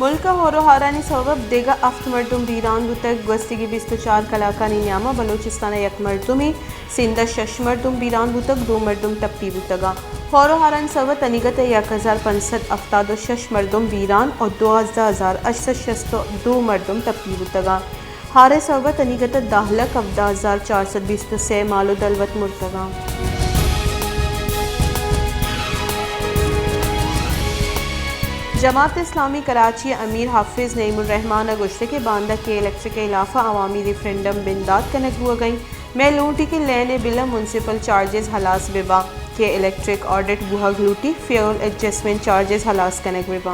मुल्क होरोहारानी सबब देगा अफ्त मर्दुम बीरान बुतक गस्तिगी 24 कलाकानी न्यामा बलोचिस्तान यक मर्दुमी सिंध शश मर्दुम बीरान बुतक 2 मर्दुम टप्पी बुतगा होरोहारान सबब तनिगत 1576 मर्दुम बीरान और 2862 मर्दुम टप्पी बुतगा हारे सबब तनिगत 10,14,423 मालो दलवत मुर्तगा। जमात इस्लामी कराची अमीर हाफिज़ नईमुर्रहमान गुश्ते के बांदा के इलेक्ट्रिक के अलावा अवामी रेफरेंडम बिंदात कनक हुआ गई मैं लूटी के लेने बिला म्यूनसिपल चार्जेस हलास बिबा के इलेक्ट्रिक ऑडिट बुहा ग्लूटी फ्यूल एडजस्टमेंट चार्जेस हलास कनक बिबा।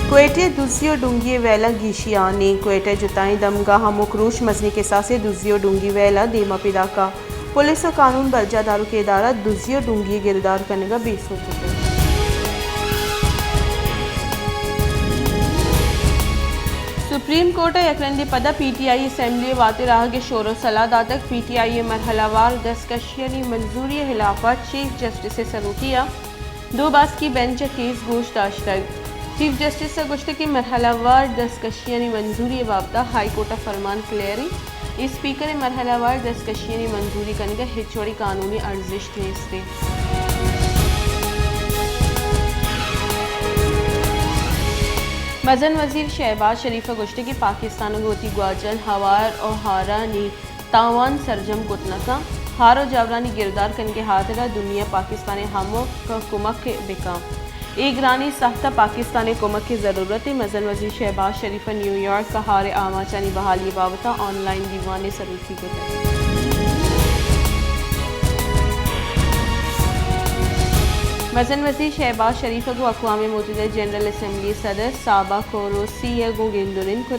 क्वेटे दुजियो डूंगी वेला गीशियानी क्वेटे जुताई दमगाह मुकरूश मजनी के सासे दुजियो डूंगी वेला देमा पिदा का पुलिस और कानून बर्जादारों के इदारा दुजियो डूंगी गिरदार करने का 20 रुपये। सुप्रीम कोर्ट यकरंदी पदा PTI असम्बली वाते राह के शोर सलाह दातक PTI मरहलावार दस्तकशियानी मंजूरी खिलाफत चीफ जस्टिस से सरू किया 2 बास की बेंच केस गोश दाश्तक चीफ जस्टिस से गुश्ते की मरहलावार दस्तकशियानी मंजूरी बाबता हाई कोर्ट फरमान क्लियरी स्पीकर मरहलावार दस्तकशियानी मंजूरी करने का हिचोड़ी कानूनी अर्जिश थे। मजन वजीर शहबाज शरीफ गुश्ते की पाकिस्तान गोती ग्वाजल हवार और हारानी तावान सरजम कुतनका हारो जावरानी गिरदार करने के हाथ दुनिया पाकिस्तान हमो का कुमक बिका एक रानी सख्ता पाकिस्तानी कुमक की ज़रूरत है। मजन वजीर शहबाज शरीफ न्यूयॉर्क का हार आमाचानी बहाली बाबता ऑनलाइन दीवाने सरूखी को मजन वजीर शहबाज शरीफ को अक़वाम मुत्तहिदा जनरल असम्बली सदर साबा कोरोसी गो गेंदुरिन को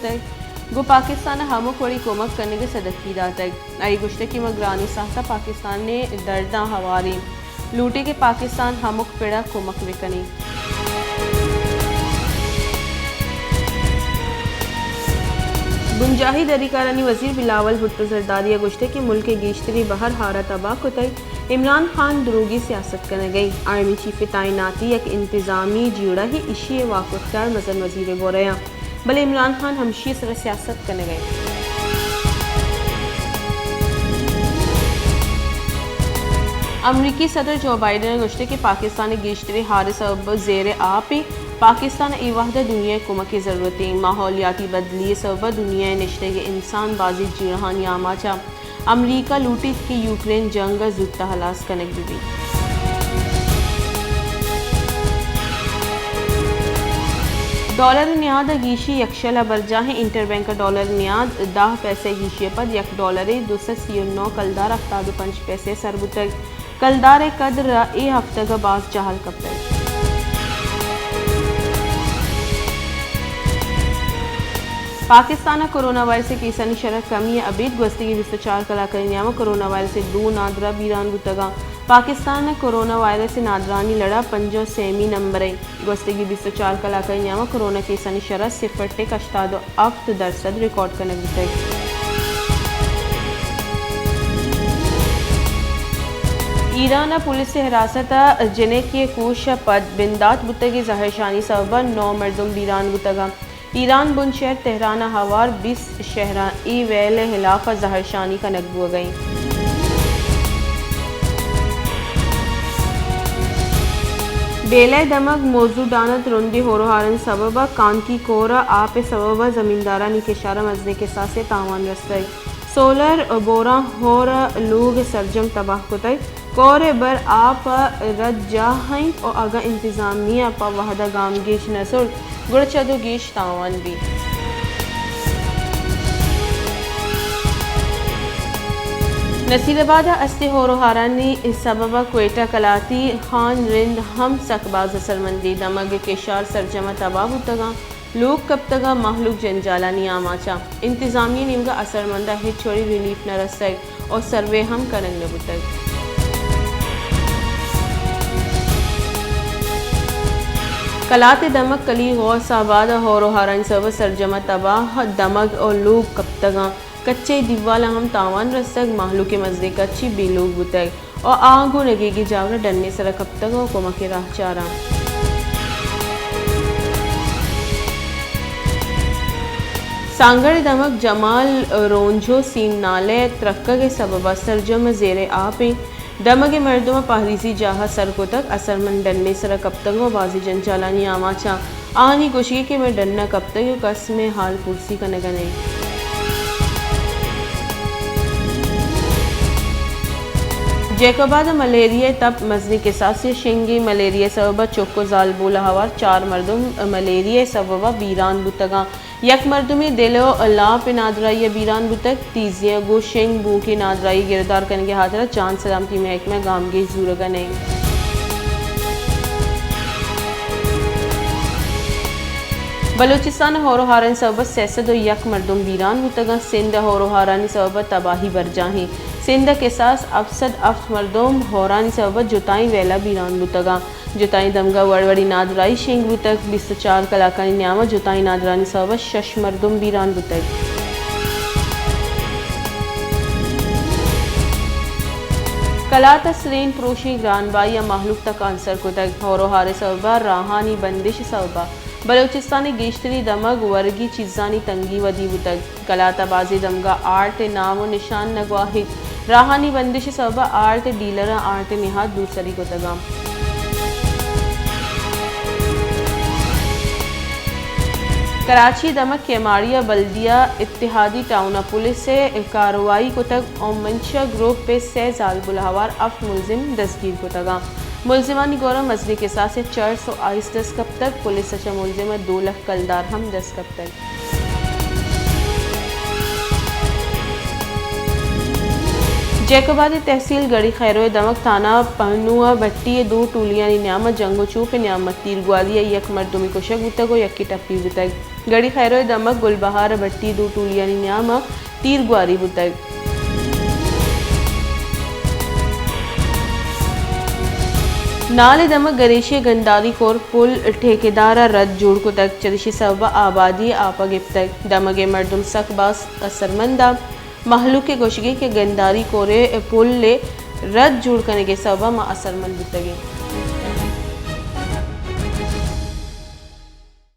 गो पाकिस्तान हमो कोड़ी कुमक करने के सदकी दातक आई गुश्ते की मगरानी सख्ता पाकिस्तान ने दर्दा हवारी लूटे के पाकिस्तान हमुक पेड़ा कुमक विकनी। बुंजाही दरीकारानी वजीर बिलावल भुट्टो जरदारी गुश्ते के मुल्क के गीश्तरी बहर हारा तबाह को तय इमरान खान द्रोगी सियासत करने गई आर्मी चीफ तैनाती एक इंतजामी जुड़ा ही इशी वाकुख्तार मजन वजीर बोरया भले इमरान खान हमशी सर सियासत करने गए। अमरीकी सदर जो बाइडन ने गुश्ते के पाकिस्तानी गिश्तरी हार सबब ज़ेर आप पाकिस्तान वाहदा दुनिया कुमक की ज़रूरतें माहौलियाती बदली सबब दुनिया निश्ते के इंसान बाजी जिरहान यामाचा अमरीका लूटी की यूक्रेन जंग जुत्ता हलास कनक भी। डॉलर न्याद गीशी यकशला बरजाह इंटरबैंक डॉलर न्याद 10 पैसे गीशी पर $1 239 कलदार 75 पैसे सरबुतक कलदार कदर ए हफ्ते का बास चाहल कपड़े। पाकिस्तान कोरोना वायरस से केसानी शरह कमी अबीद गस्ती 24 कलाकारियाँ कोरोना वायरस से 2 नादरा बीरान बुतगा पाकिस्तान ने कोरोना वायरस से नादरानी लड़ा 5 सेमी नंबर गस्ती 24 कलाकारियाँ कोरोना केसानी शरह 0.88% रिकॉर्ड करने बुतग। ईरान पुलिस से हिरासत जिन्हें के कोश पद बिंदात बुतगी जहरशानी सबब 9 मर्दुम बीरान बुतगा ईरान बुन शहर तेहरान हवार 20 शहरा ई वेल हिलाफ जहरशानी का नकबू गई। बेले दमक मौजू दानत रुंदी होरोहारन सबब कान की कोरा आप सबब जमींदारा निकेशारा मजने के साथ से तावान रस्ते सोलर बोरा होर लोग सरजम तबाह कुतई कोरे बर आप रजाहई और अगा इंतजामिया पा वहदा गाम गेश नसुर गुड़चदो गेश तावान भी। नसीराबाद अस्ते होरोहारानी सबब क्वेटा कलाती खान रिंद हम सकबाज असरमंदी दमग केशार सरजमा तबाह बुतगा लोग कब तक महलूक जंजालानी आमाचा इंतजामिया निमगा असरमंदा हित छोड़ी रिलीफ न रसई और सर्वे हम करेंगे बुतग। कलात दमक कली गौस आबाद होरोहारन सब सरजमा तबाह दमग और लोग कब तक कच्चे दीवाला हम तावान रसक माहलू के मजदे कच्ची बेलोग बुतक और आगो लगेगी जावरा डरने सर कब तक कोमा के राह चारा। सांगड़ दमक जमाल रोंझो सीम नाले त्रक्का के सबबा सरजम जेरे आपे दमगे मर्दों पहरीसी जाहा सर को तक असरमंद डन्ने सर कब तक बाजी जनचालानी आमाचा आनी गुशी के मैं डन्ना कब तक कस में हाल कुर्सी का नगने। जैकोबाद मलेरिया तब मजनी के साथ से शिंगी मलेरिया सबबा चोको जाल बोला हवार 4 मर्दों मलेरिया सबबा बीरान बुतगा यक मर्दों में दिलो अल्लाह पे नादराई बीरान बुतक तीजिया गो शिंग बू की नादराई गिरदार करने के हाथ चांद सलामती महकमा गाम के जूरगा नहीं। बलूचिस्तान होरोहारन सबब सैसद यक मर्दुम बीरान बुतगा सिंध होरोहारानी सबब तबाही बरजाही सिंध के सास अफसद अफ्त मर्दुम होरानी सबब जुताई वेला बीरान बुतगा जुताई दमगा वड़वड़ी नादराई शेंग बुतक 24 कलाकानी न्यामा जुताई नादरानी सबब शश मर्दुम बीरान बुतक। कला तसरीन प्रोशी ग्रानबाई या माहलूक तक आंसर को तक होरोहारे सबबा राहानी बंदिश सबबा बलोचिस्तानी गेश्तरी दमग वर्गी चीज़ानी तंगी वदी बुतक कलाता बाजी दमगा आर्ट नाम निशान नगवाहिद राहानी बंदिश सबबा आर्ट डीलर आर्ट निहाद दूसरी को तगाम। कराची दमक केमाड़िया बल्दिया इत्तिहादी टाउना पुलिस से कार्रवाई को तक और मंशा ग्रुप पे 6 साल बुलाहवार अफ मुलजिम दस्तगीर को तगा मुलजिमानी गौरव मजली के साथ से 420 10 कब तक पुलिस सचा मुलजिम 2 लाख कलदार हम 10 कब तक। जैकोबाद तहसील गड़ी खैरो दमक थाना पहनुआ भट्टी 2 टूलियां न्यामत जंगो चूप न्यामत तीर ग्वालिया यक मर्दुमी कोशक बुतक यक्की टप्पी बुतक गड़ी खैरो दमक गुलबहार भट्टी 2 टूलियां न्यामा तीर ग्वारी बुतक। नाले दमक गरेशी गंदारी कोर पुल ठेकेदारा रद्द जोड़ को तक चरिशी सबा आबादी आपा गिफ्तक दमगे मर्दुम सकबास असरमंदा महलू के गोशगी के गंदारी कोरे पुल ले रद्द जोड़ करने के सबा मा असरमंद बुतगे।